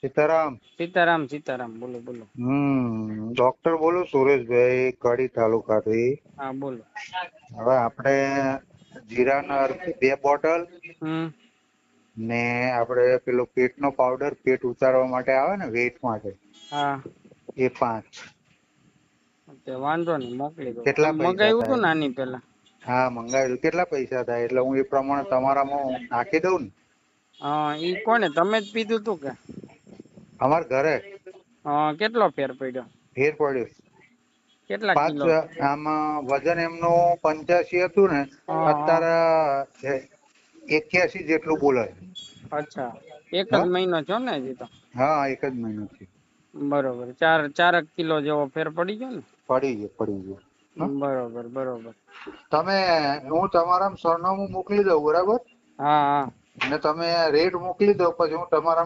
સીતારામ. સીતારામ સીતારામ, બોલો બોલો. ડોક્ટર બોલું સુરેશભાઈ, કડી તાલુકાથી. હા બોલો. હવે આપણે જીરાના અર્થી 2 બોટલ હમ ને આપણે પેલો પેટનો પાવડર, પેટ ઉતારવા માટે આવે ને વેટ માટે, હા એ 5. તે વાંધો નહીં, મોકલી દો. કેટલા તમે પૈસા મગાવ્યું હતું થાય? ને આની પેલા? હા, મંગાવેલું. કેટલા પૈસા થાય એટલે હું એ પ્રમાણે તમારામાં નાખી દઉં ને. હા, ઈ કોને, તમે જ પીધું તું કે? અમાર ઘરે કેટલો ફેર પડ્યો? ફેર પડ્યો. કેટલા 5 કિલો? આમાં વજન એમનું 85 હતું ને, હા. અત્યારે 81 જેટલું બોલે. અચ્છા, એક જ હા મહિનો છો ને હજી તો? હા, 1 જ મહિનો છે. બરોબર, 4 કિલો જેવો ફેર પડી ગયો ને? પડી ગયો. હા, બરોબર બરોબર. તમે, હું તમારા સરનામું મોકલી દઉં, બરાબર? હા હા. અને તમે રેટ મોકલી દો, પછી હું તમારા